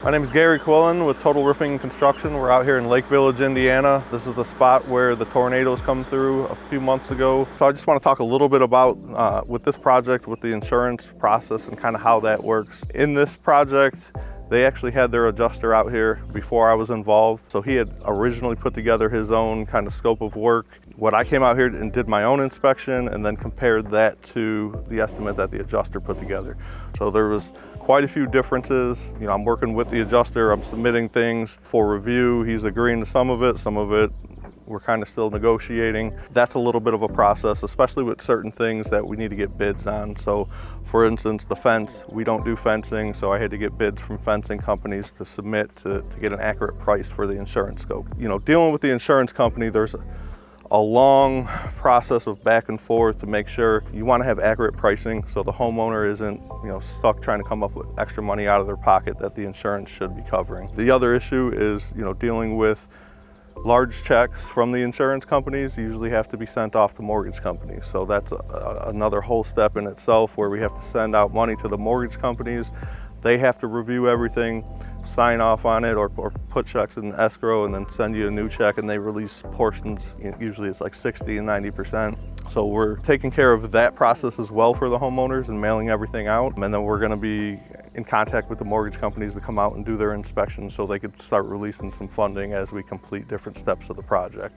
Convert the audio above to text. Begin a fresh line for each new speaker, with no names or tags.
My name is Gary Quillen with Total Roofing and Construction. We're out here in Lake Village, Indiana. This is the spot where the tornadoes come through a few months ago. So I just want to talk a little bit about with this project, with the insurance process and kind of how that works. In this project, they actually had their adjuster out here before I was involved. So he had originally put together his own kind of scope of work. What I came out here and did my own inspection and then compared that to the estimate that the adjuster put together. So there was quite a few differences. You know, I'm working with the adjuster, I'm submitting things for review. He's agreeing to some of it we're kind of still negotiating. That's a little bit of a process, especially with certain things that we need to get bids on. So for instance, the fence, we don't do fencing, so I had to get bids from fencing companies to submit to get an accurate price for the insurance scope. You know, dealing with the insurance company, there's a long process of back and forth to make sure you want to have accurate pricing so the homeowner isn't, you know, stuck trying to come up with extra money out of their pocket that the insurance should be covering. The other issue is, you know, dealing with large checks from the insurance companies usually have to be sent off to mortgage companies. So that's another whole step in itself where we have to send out money to the mortgage companies. They have to review everything, sign off on it, or put checks in escrow and then send you a new check, and they release portions. Usually it's like 60 and 90%. So we're taking care of that process as well for the homeowners and mailing everything out. And then we're going to be in contact with the mortgage companies to come out and do their inspections so they could start releasing some funding as we complete different steps of the project.